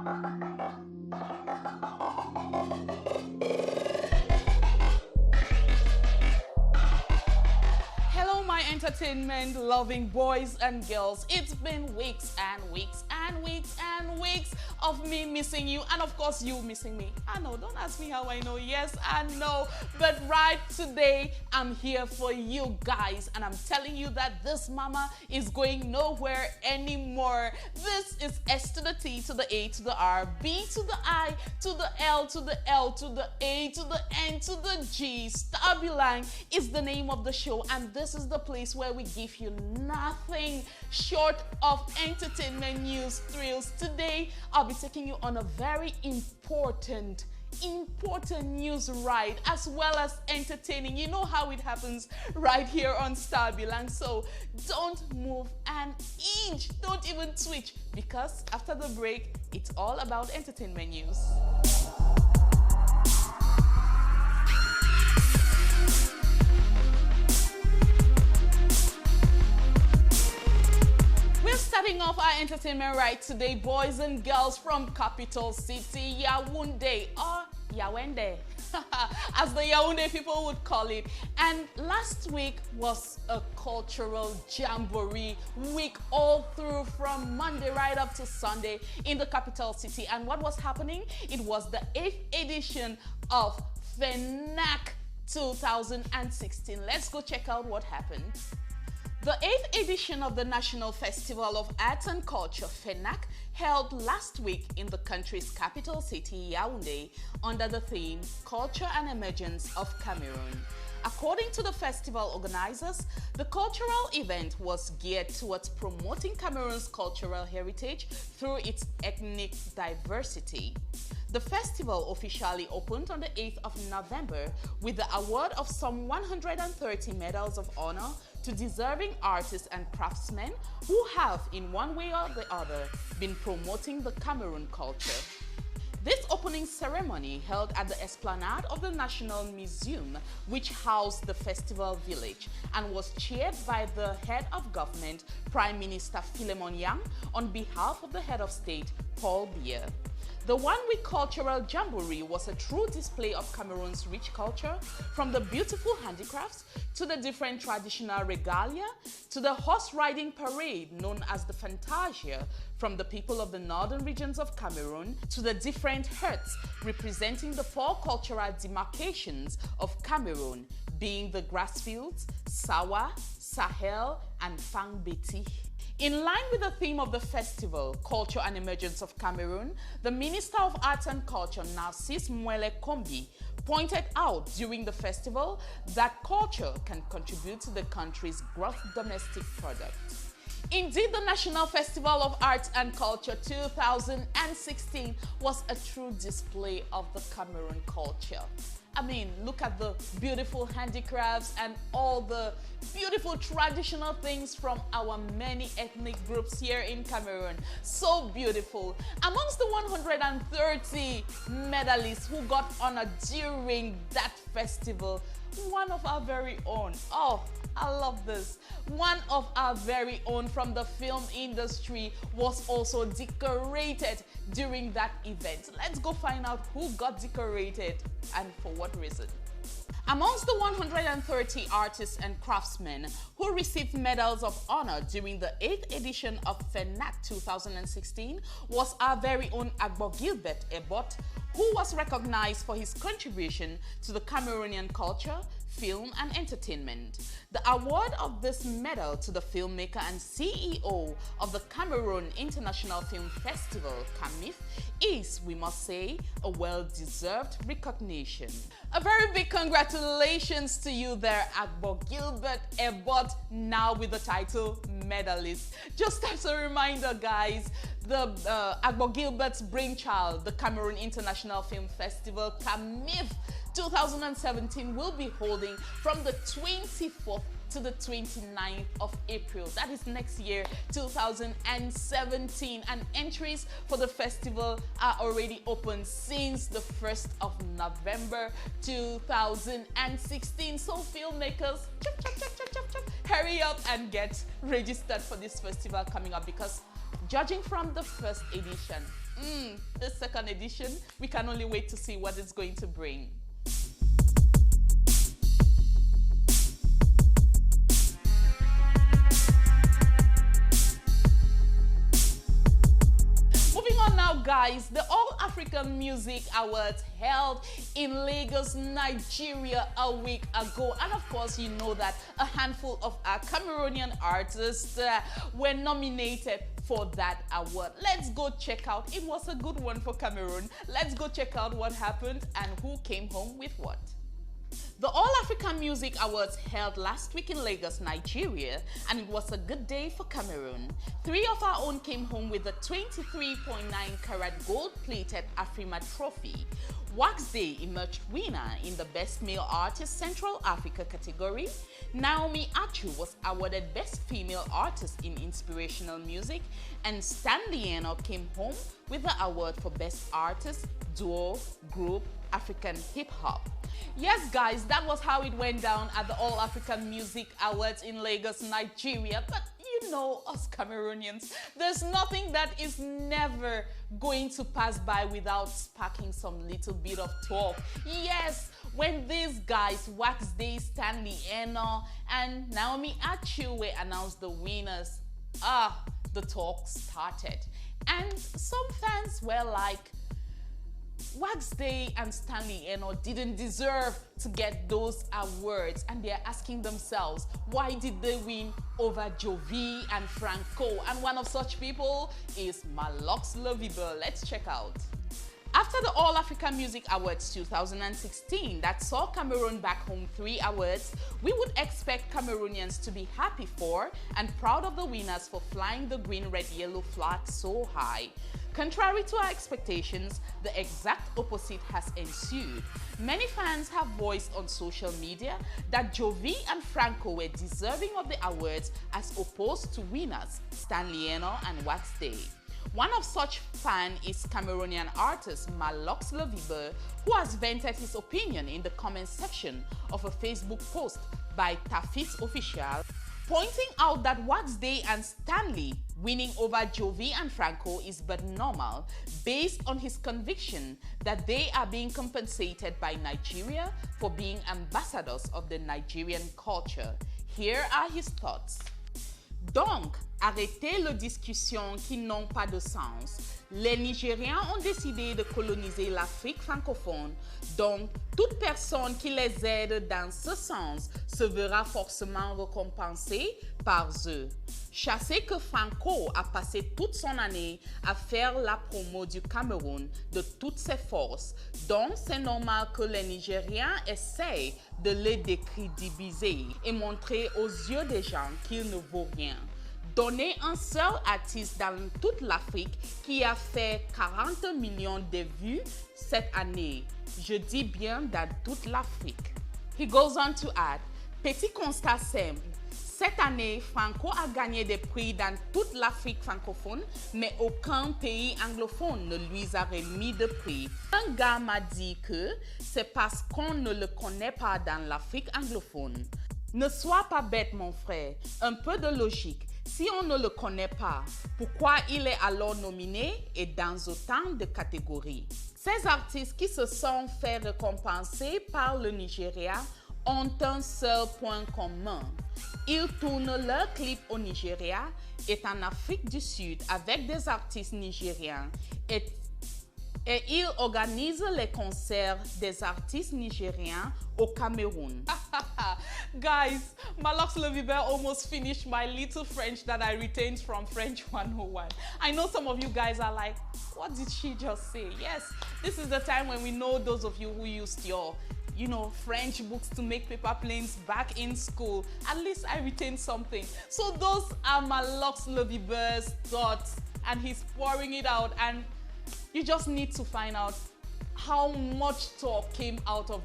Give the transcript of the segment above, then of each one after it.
Hello, my entertainment-loving boys and girls. It's been weeks and weeks and weeks and weeks of me missing you, and of course you missing me. I know, don't ask me how I know. Yes, I know. But right today, I'm here for you guys, and I'm telling you that this mama is going nowhere anymore. This is S to the T to the A to the R, B to the I to the L to the L to the A to the N to the G. Star Billang is the name of the show, and this is the place where we give you nothing short of entertainment news thrills. Today, I'll be taking you on a very important news ride, as well as entertaining. You know how it happens right here on Star Billang. So don't move an inch, don't even switch, because after the break, it's all about entertainment news. We're starting off our entertainment right today, boys and girls, from capital city Yaoundé, or Yaoundé, as the Yaoundé people would call it. And last week was a cultural jamboree week, all through from Monday right up to Sunday in the capital city. And what was happening? It was the 8th edition of FENAC 2016. Let's go check out what happened. The 8th edition of the National Festival of Arts and Culture, FENAC, held last week in the country's capital city, Yaoundé, under the theme Culture and Emergence of Cameroon. According to the festival organizers, the cultural event was geared towards promoting Cameroon's cultural heritage through its ethnic diversity. The festival officially opened on the 8th of November with the award of some 130 medals of honor to deserving artists and craftsmen who have, in one way or the other, been promoting the Cameroon culture. This opening ceremony, held at the esplanade of the National Museum, which housed the festival village, and was chaired by the head of government, Prime Minister Philemon Yang, on behalf of the head of state, Paul Biya. The one-week cultural jamboree was a true display of Cameroon's rich culture, from the beautiful handicrafts to the different traditional regalia to the horse-riding parade known as the Fantasia from the people of the northern regions of Cameroon to the different herds representing the 4 cultural demarcations of Cameroon, being the Grassfields, Sawa, Sahel, and Fangbeti. In line with the theme of the festival, Culture and Emergence of Cameroon, the Minister of Arts and Culture, Narcisse Mwele Kombi, pointed out during the festival that culture can contribute to the country's gross domestic product. Indeed, the National Festival of Arts and Culture 2016 was a true display of the Cameroon culture. I mean, look at the beautiful handicrafts and all the beautiful traditional things from our many ethnic groups here in Cameroon. So beautiful. Amongst the 130 medalists who got honored during that festival, one of our very own. Oh, I love this. One of our very own from the film industry was also decorated during that event. Let's go find out who got decorated and for what reason. Amongst the 130 artists and craftsmen who received medals of honor during the 8th edition of FENAC 2016 was our very own Agbor Gilbert, who was recognized for his contribution to the Cameroonian culture, film and entertainment. The award of this medal to the filmmaker and CEO of the Cameroon International Film Festival, CAMIF, is, we must say, a well-deserved recognition. A very big congratulations to you there, Agbor Gilbert, now with the title medalist. Just as a reminder, guys, the Agbor Gilbert's brainchild, the Cameroon International Film Festival, CAMIF 2017, will be holding from the 24th to the 29th of April. That is next year, 2017. And entries for the festival are already open since the 1st of November 2016. So filmmakers, hurry up and get registered for this festival coming up, because judging from the first edition, The second edition, we can only wait to see what it's going to bring. Moving on now, guys, the All African Music Awards held in Lagos, Nigeria a week ago. And of course, you know that a handful of our Cameroonian artists were nominated for that award. Let's go check out. It was a good one for Cameroon. Let's go check out what happened and who came home with what. The All African Music Awards held last week in Lagos, Nigeria, and it was a good day for Cameroon. 3 of our own came home with the 23.9 carat gold-plated AFRIMA trophy. Wax Day emerged winner in the Best Male Artist Central Africa category. Naomi Achu was awarded Best Female Artist in Inspirational Music, and Stanley Eno came home with the award for Best Artist, Duo, Group, African Hip Hop. Yes, guys, that was how it went down at the All African Music Awards in Lagos, Nigeria. But you know us Cameroonians, there's nothing that is never going to pass by without sparking some little bit of talk. Yes, when these guys, Wax Day, Stanley Eno, and Naomi Achu were announced the winners, the talk started. And some fans were like, Wax Day and Stanley Eno didn't deserve to get those awards, and they're asking themselves, why did they win over Jovi and Franco? And one of such people is Malox Loviber. Let's check out. After the All African Music Awards 2016 that saw Cameroon back home 3 awards, we would expect Cameroonians to be happy for and proud of the winners for flying the green, red, yellow flag so high. Contrary to our expectations, the exact opposite has ensued. Many fans have voiced on social media that Jovi and Franco were deserving of the awards as opposed to winners Stanley Eno and Wax Day. One of such fans is Cameroonian artist Malox Loviber, who has vented his opinion in the comment section of a Facebook post by Tafis Official, pointing out that Wax Day and Stanley winning over Jovi and Franco is but normal, based on his conviction that they are being compensated by Nigeria for being ambassadors of the Nigerian culture. Here are his thoughts. Donc, arrêtez les discussions qui n'ont pas de sens. Les Nigériens ont décidé de coloniser l'Afrique francophone, donc toute personne qui les aide dans ce sens se verra forcément récompensée par eux. Je sais que Franco a passé toute son année à faire la promo du Cameroun de toutes ses forces, donc c'est normal que les Nigériens essayent de le décrédibiliser et montrer aux yeux des gens qu'il ne vaut rien. Donner un seul artiste dans toute l'Afrique qui a fait 40 millions de vues cette année. Je dis bien dans toute l'Afrique. He goes on to add, petit constat simple. Cette année, Franco a gagné des prix dans toute l'Afrique francophone, mais aucun pays anglophone ne lui a remis de prix. Un gars m'a dit que c'est parce qu'on ne le connaît pas dans l'Afrique anglophone. Ne sois pas bête, mon frère. Un peu de logique. Si on ne le connaît pas, pourquoi il est alors nominé et dans autant de catégories? Ces artistes qui se sont fait récompenser par le Nigeria ont un seul point commun. Ils tournent leurs clips au Nigeria et en Afrique du Sud avec des artistes nigériens et ils organisent les concerts des artistes nigériens au Cameroun. Guys, Malox Loviber almost finished my little French that I retained from French 101. I know some of you guys are like, what did she just say? Yes, this is the time when we know those of you who used your French books to make paper planes back in school. At least I retained something. So those are Malox Loviber's thoughts, and he's pouring it out, and you just need to find out how much talk came out of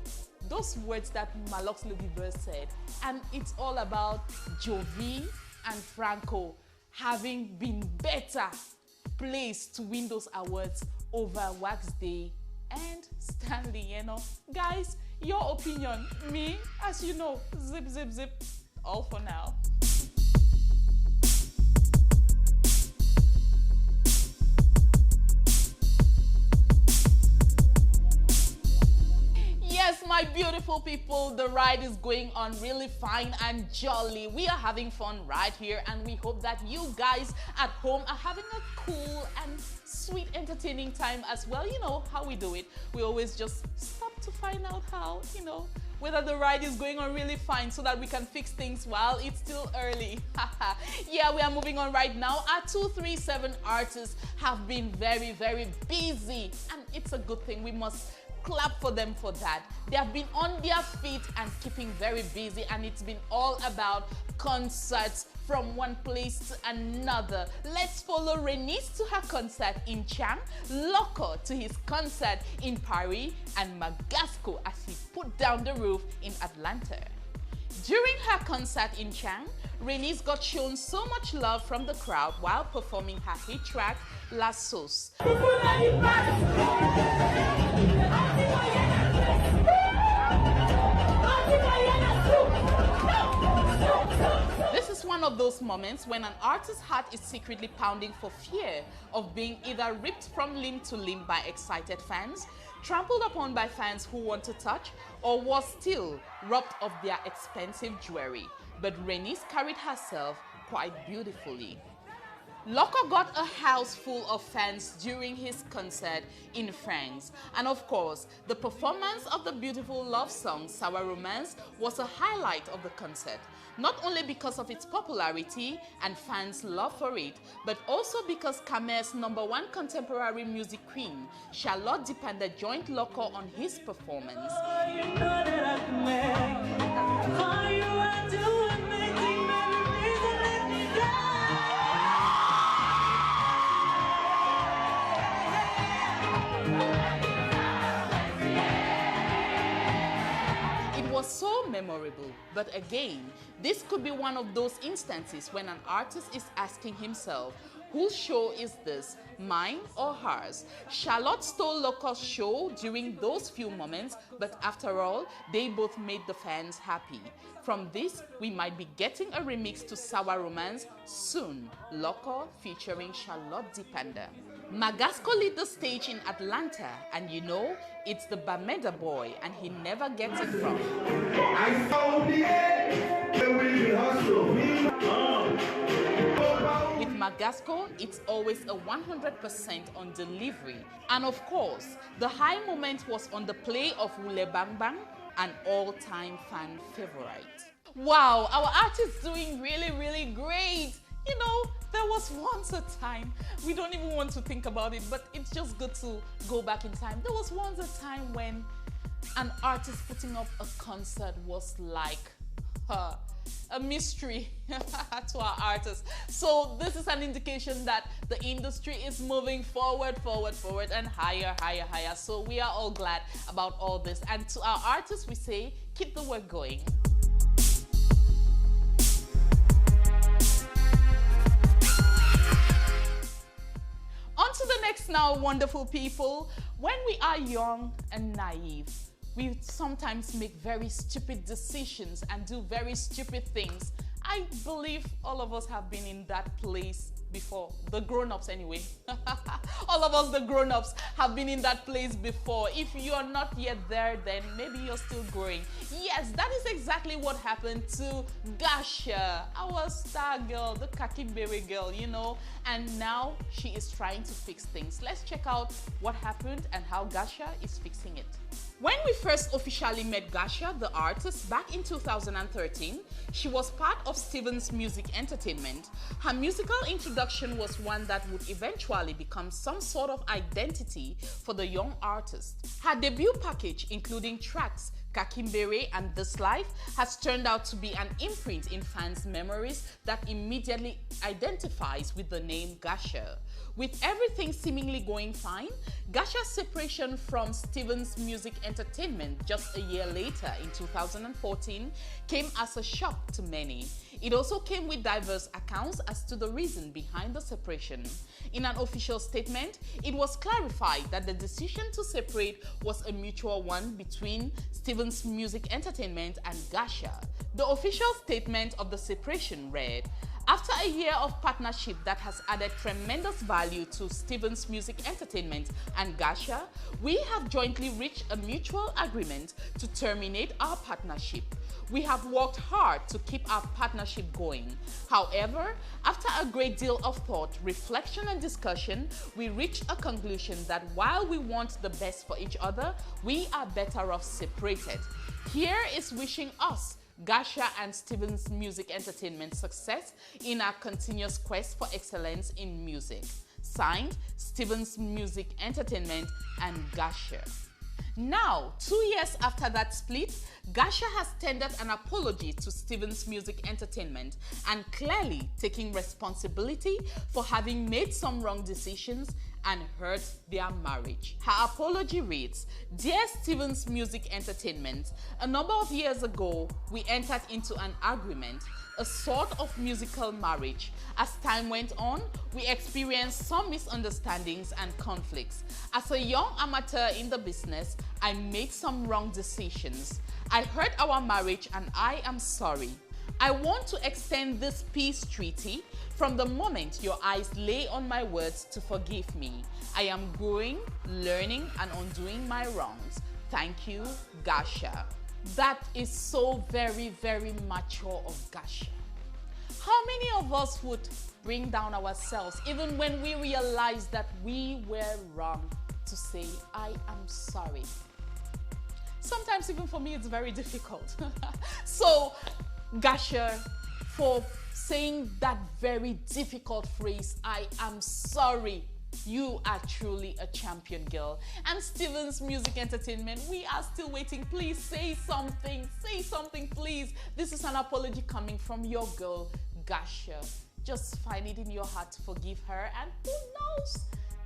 those words that Malox Loviber said. And it's all about Jovi and Franco having been better placed to win those awards over Wax Day and Stanley Eno. Guys, your opinion, me, as you know, zip, zip, zip, all for now. wonderful people, the ride is going on really fine and jolly. We are having fun right here, and we hope that you guys at home are having a cool and sweet entertaining time as well. You know how we do it. We always just stop to find out how, whether the ride is going on really fine so that we can fix things while it's still early. Yeah, we are moving on right now. Our 237 artists have been very, very busy, and it's a good thing. We must clap for them for that. They have been on their feet and keeping very busy, and it's been all about concerts from one place to another. Let's follow Renise to her concert in Chiambah, Locko to his concert in Paris, and Magasco as he put down the roof in Atlanta. During her concert in Chiambah, Renise got shown so much love from the crowd while performing her hit track, La Sauce. This is one of those moments when an artist's heart is secretly pounding for fear of being either ripped from limb to limb by excited fans, trampled upon by fans who want to touch, or was still robbed of their expensive jewelry. But Renise carried herself quite beautifully. Locko got a house full of fans during his concert in France. And of course, the performance of the beautiful love song, Sour Romance, was a highlight of the concert. Not only because of its popularity and fans' love for it, but also because Cameroon's #1 contemporary music queen, Charlotte Dipanda, joined Locko on his performance. Was so memorable, but again, this could be one of those instances when an artist is asking himself, whose show is this, mine or hers? Charlotte stole Locko's show during those few moments, but after all, they both made the fans happy. From this, we might be getting a remix to Sour Romance soon, Locko featuring Charlotte Dipanda. Magasco lit the stage in Atlanta, and it's the Bameda boy, and he never gets it wrong. With Magasco, it's always a 100% on delivery. And of course, the high moment was on the play of Wule Bang Bang, an all-time fan favorite. Wow, our artist's doing really, really great. There was once a time, we don't even want to think about it, but it's just good to go back in time. There was once a time when an artist putting up a concert was like a mystery to our artists. So this is an indication that the industry is moving forward, and higher. So we are all glad about all this. And to our artists, we say, keep the work going. On to the next now, wonderful people. When we are young and naive, we sometimes make very stupid decisions and do very stupid things. I believe all of us have been in that place before. The grown-ups anyway. All of us, the grown-ups, have been in that place before. If you're not yet there, then maybe you're still growing. Yes, that is exactly what happened to Gasha, our star girl, the Kakimbere girl, and now she is trying to fix things. Let's check out what happened and how Gasha is fixing it. When we first officially met Gasha, the artist, back in 2013, she was part of Steven's Music Entertainment. Her musical introduction was one that would eventually become some sort of identity for the young artist. Her debut package, including tracks Kakimbere and This Life, has turned out to be an imprint in fans' memories that immediately identifies with the name Gasha. With everything seemingly going fine, Gasha's separation from Steven's Music Entertainment just a year later in 2014 came as a shock to many. It also came with diverse accounts as to the reason behind the separation. In an official statement, it was clarified that the decision to separate was a mutual one between Steven's Music Entertainment and Gasha. The official statement of the separation read, After a year of partnership that has added tremendous value to Stevens Music Entertainment and Gasha, we have jointly reached a mutual agreement to terminate our partnership. We have worked hard to keep our partnership going. However, after a great deal of thought, reflection and discussion, we reached a conclusion that while we want the best for each other, we are better off separated. Here is wishing us, Gasha and Stevens Music Entertainment, success in our continuous quest for excellence in music. Signed, Stevens Music Entertainment and Gasha. Now, 2 years after that split, Gasha has tendered an apology to Stevens Music Entertainment and clearly taking responsibility for having made some wrong decisions and hurt their marriage. Her apology reads, "Dear Stevens Music Entertainment, a number of years ago, we entered into an agreement, a sort of musical marriage. As time went on, we experienced some misunderstandings and conflicts. As a young amateur in the business, I made some wrong decisions. I hurt our marriage and I am sorry. I want to extend this peace treaty from the moment your eyes lay on my words to forgive me. I am growing, learning, and undoing my wrongs. Thank you, Gasha." That is so very, very mature of Gasha. How many of us would bring down ourselves even when we realize that we were wrong to say, "I am sorry"? Sometimes even for me it's very difficult. So Gasha, for saying that very difficult phrase, "I am sorry," you are truly a champion, girl. And Stevens Music Entertainment, we are still waiting. Please say something. Say something, please. This is an apology coming from your girl, Gasha. Just find it in your heart to forgive her, and who knows,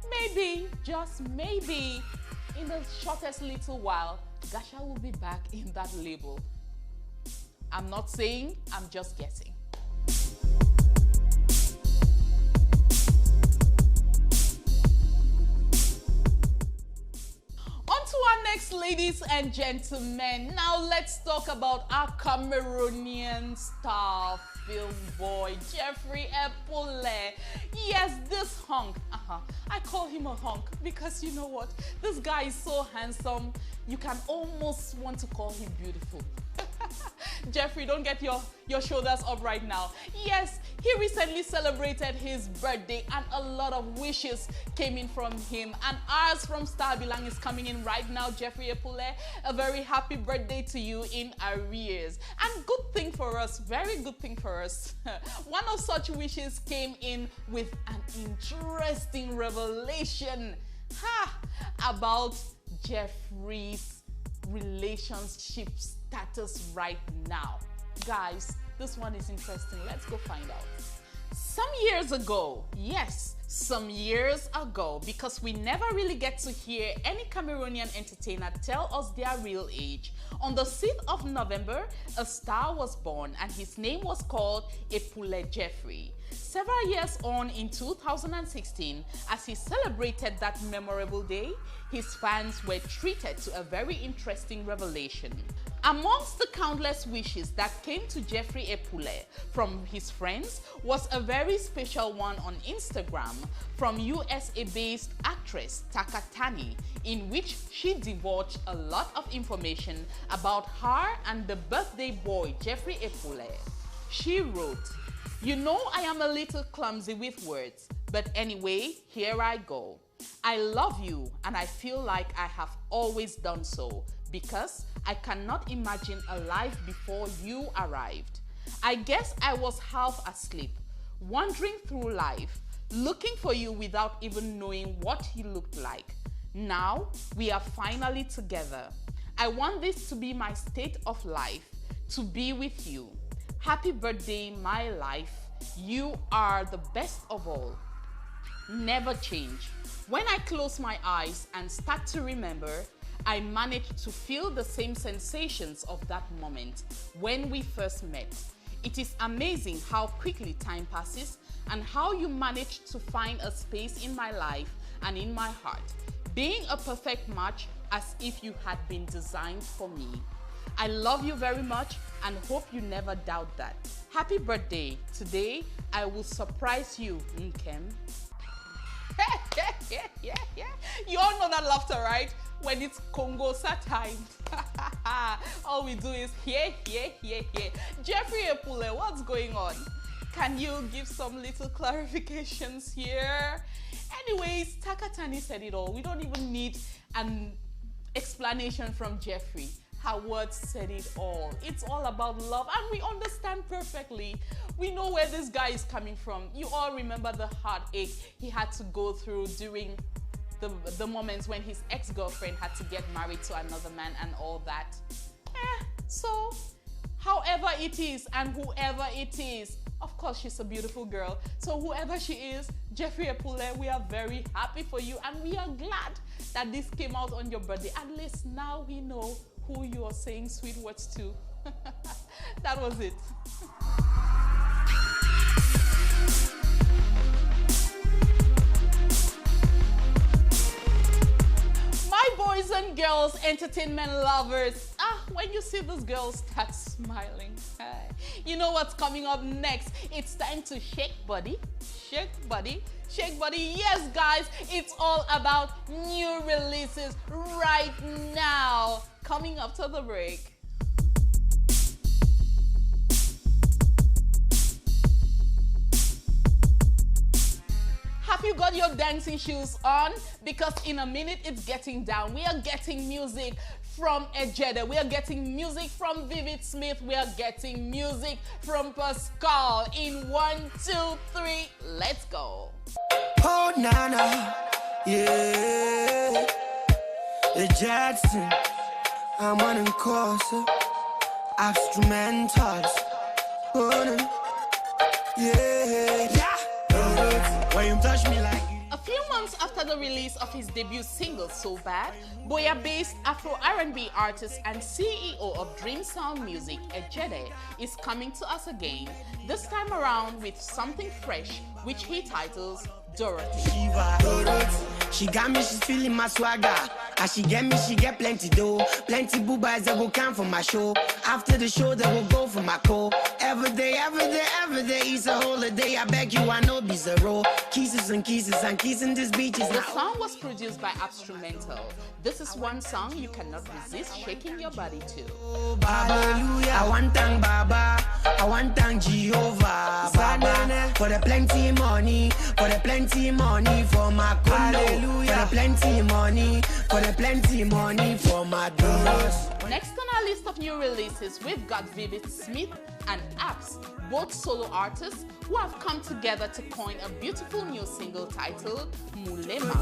maybe, just maybe, in the shortest little while, Gasha will be back in that label. I'm not saying, I'm just guessing. On to our next, ladies and gentlemen. Now let's talk about our Cameroonian star film boy, Jeffrey Epule. Yes, this hunk. I call him a hunk because you know what? This guy is so handsome. You can almost want to call him beautiful. Jeffrey, don't get your shoulders up right now. Yes, he recently celebrated his birthday and a lot of wishes came in from him, and ours from Star Billang is coming in right now. Jeffrey Epule, a very happy birthday to you in arrears. And good thing for us, very good thing for us. One of such wishes came in with an interesting revelation about Jeffrey's relationship status right now. Guys, this one is interesting. Let's go find out. Some years ago, yes, some years ago, because we never really get to hear any Cameroonian entertainer tell us their real age. On the 6th of November, a star was born and his name was called Epule Jeffrey. Several years on in 2016, as he celebrated that memorable day, his fans were treated to a very interesting revelation. Amongst the countless wishes that came to Jeffrey Epule from his friends was a very special one on Instagram from USA-based actress Takatani, in which she divulged a lot of information about her and the birthday boy Jeffrey Epule. She wrote, "You know I am a little clumsy with words, but anyway, here I go. I love you and I feel like I have always done so, because I cannot imagine a life before you arrived. I guess I was half asleep, wandering through life, looking for you without even knowing what he looked like. Now we are finally together. I want this to be my state of life, to be with you. Happy birthday, my life. You are the best of all. Never change. When I close my eyes and start to remember, I manage to feel the same sensations of that moment when we first met. It is amazing how quickly time passes and how you manage to find a space in my life and in my heart, being a perfect match as if you had been designed for me. I love you very much and hope you never doubt that. Happy birthday. Today, I will surprise you, Nkem. Yeah. You all know that laughter, right? When it's Congosa time. All we do is yeah. Jeffrey Epule, what's going on? Can you give some little clarifications here? Anyways, Takatani said it all. We don't even need an explanation from Jeffrey. Her words said it all. It's all about love and we understand perfectly. We know where this guy is coming from. You all remember the heartache he had to go through during the moments when his ex-girlfriend had to get married to another man and all that. So, however it is and whoever it is, of course she's a beautiful girl. So whoever she is, Jeffrey Epule, we are very happy for you and we are glad that this came out on your birthday. At least now we know who you are saying sweet words to. That was it. My boys and girls, entertainment lovers, when you see this girl start smiling, you know what's coming up next. It's time to shake body, shake body, shake body. Yes, guys, it's all about new releases right now, coming after the break. Have you got your dancing shoes on? Because in a minute it's getting down. We are getting music from Ejede. We are getting music from Vivid Smith. We are getting music from Pascal. In 1, 2, 3, let's go. Oh, Nana, yeah. The Jackson, I'm on course. Instrumentals, yeah. Why you touch me like a few months after the release of his debut single, So Bad, Boya-based Afro R&B artist and CEO of Dream Sound Music, Ejede, is coming to us again, this time around with something fresh, which he titles Dorothy. She got me, she's feeling my swagger. As she get me, she get plenty dough. Plenty boobas that will come for my show. After the show, they will go for my call. Every day, it's a holiday. I beg you, I know be zero. Kisses and kissing these beaches. The song was produced by Abstrumental. This is one song you cannot resist shaking your body to. Hallelujah. I want thank Baba. I want thank Jehovah. Baba. For the plenty money. For the plenty money for my condo. Hallelujah. For the plenty money. For the plenty money for my dollars. Next on our list of new releases, we've got Vivid Smith and Apps, both solo artists who have come together to coin a beautiful new single titled Mulema.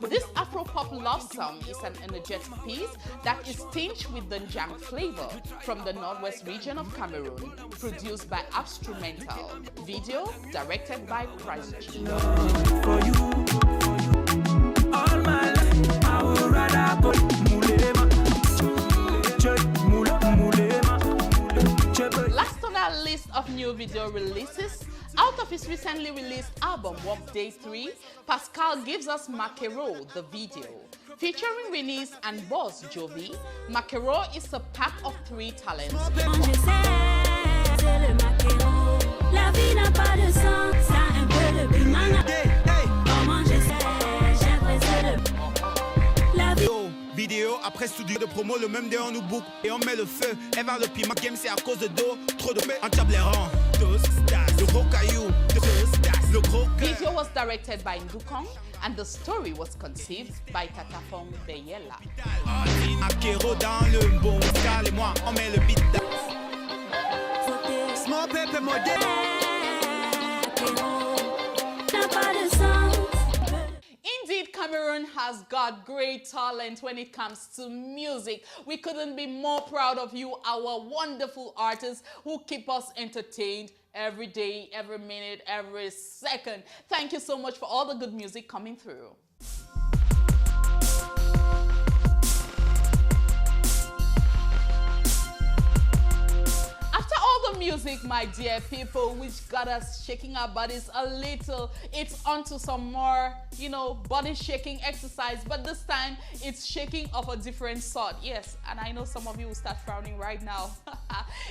This Afro-pop love song is an energetic piece that is tinged with the jam flavor from the northwest region of Cameroon, produced by Abstrumental. Video directed by Price G. Last on our list of new video releases, out of his recently released album Walk Day 3, Pascal gives us Makero, the video. Featuring Renise and boss Jovi, Makero is a pack of 3 talents. Vidéo après studio de promo, le même day on nous book et on met le feu. Et vers le piment game, c'est à cause de dos, trop de en tableron. Le gros caillou, le gros Video was directed by Ndukong and the story was conceived by Tatafong Beyela. Akero dans le bon, Pascal et moi, on met le beat. Small paper model. Indeed, Cameroon has got great talent when it comes to music. We couldn't be more proud of you, our wonderful artists who keep us entertained every day, every minute, every second. Thank you so much for all the good music coming through. the music, my dear people, which got us shaking our bodies a little. It's on to some more, body shaking exercise, but this time it's shaking of a different sort. Yes, and I know some of you will start frowning right now.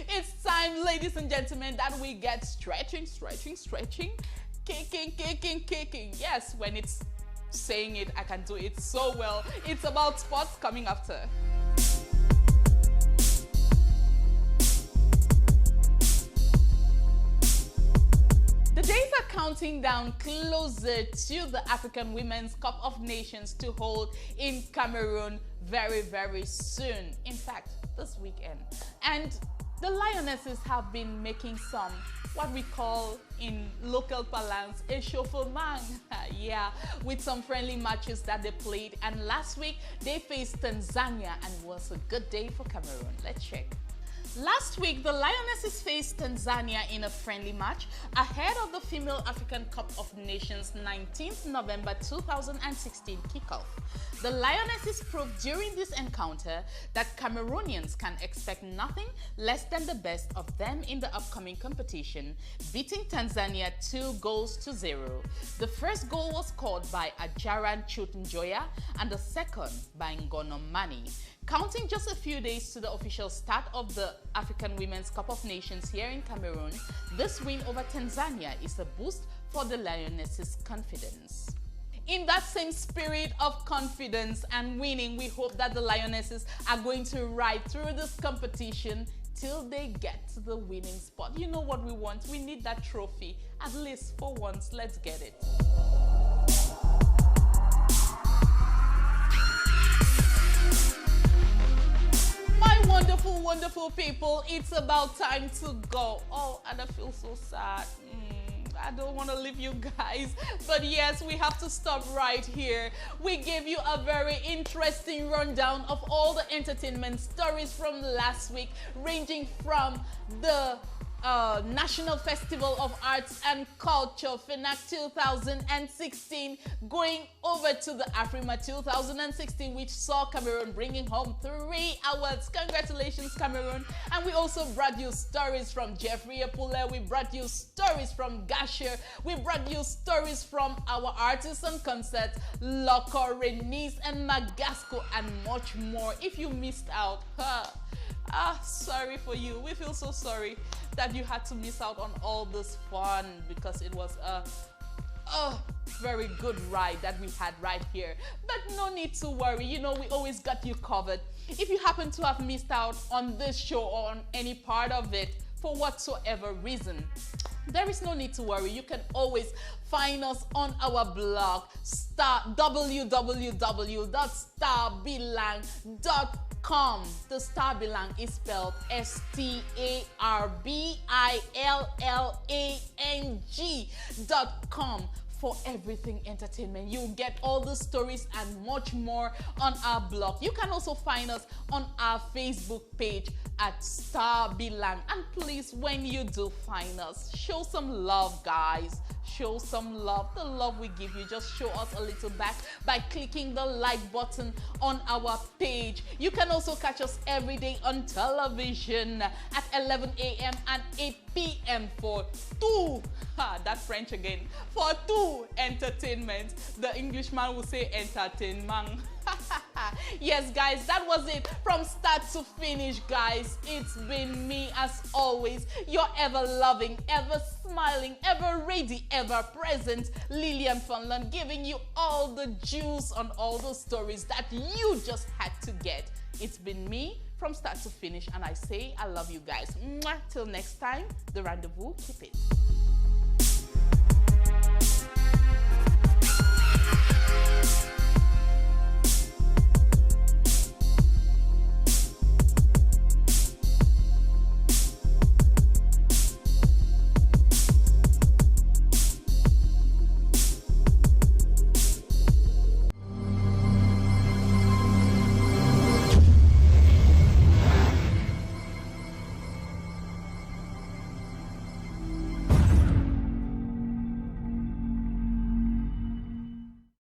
It's time, ladies and gentlemen, that we get stretching, kicking. Yes, when it's saying it, I can do it so well. It's about sports coming after. The days are counting down closer to the African Women's Cup of Nations to hold in Cameroon very, very soon. In fact, this weekend. And the Lionesses have been making some, what we call in local parlance, a chauffement. Yeah, with some friendly matches that they played. And last week, they faced Tanzania and it was a good day for Cameroon. Let's check. Last week, the Lionesses faced Tanzania in a friendly match ahead of the Female African Cup of Nations 19th November 2016 kickoff. The Lionesses proved during this encounter that Cameroonians can expect nothing less than the best of them in the upcoming competition, beating Tanzania 2-0. The first goal was scored by Ajaran Chutunjoya and the second by Ngono Mani. Counting just a few days to the official start of the African Women's Cup of Nations here in Cameroon, this win over Tanzania is a boost for the Lionesses' confidence. In that same spirit of confidence and winning, we hope that the Lionesses are going to ride through this competition till they get to the winning spot. You know what we want? We need that trophy. At least for once, let's get it. Wonderful people, it's about time to go. Oh, and I feel so sad. I don't want to leave you guys, but yes, we have to stop right here. We gave you a very interesting rundown of all the entertainment stories from last week, ranging from the National Festival of Arts and Culture, FENAC 2016, going over to the AFRIMA 2016, which saw Cameroon bringing home 3 awards. Congratulations, Cameroon. And we also brought you stories from Jeffrey Epule, we brought you stories from Gasha, we brought you stories from our artists on concert, Locko, Renise, and Magasco, and much more. If you missed out, sorry for you. We feel so sorry that you had to miss out on all this fun, because it was a very good ride that we had right here. But no need to worry, we always got you covered. If you happen to have missed out on this show or on any part of it for whatsoever reason, there is no need to worry. You can always find us on our blog, www.starbillang.com. The Star Billang is spelled StarBillang.com. For everything entertainment. You'll get all the stories and much more on our blog. You can also find us on our Facebook page at Star Billang. And please, when you do find us, show some love, guys. Show some love. The love we give you, just show us a little back by clicking the like button on our page. You can also catch us every day on television at 11 a.m. and 8 p.m. for two, that French again, for two entertainment. The Englishman will say entertainment. Yes, guys, that was it from start to finish, guys. It's been me, as always, your ever-loving, ever-smiling, ever-ready, ever-present Lillian Funland, giving you all the juice on all the stories that you just had to get. It's been me from start to finish, and I say I love you guys. Mwah. Till next time, the rendezvous, keep it.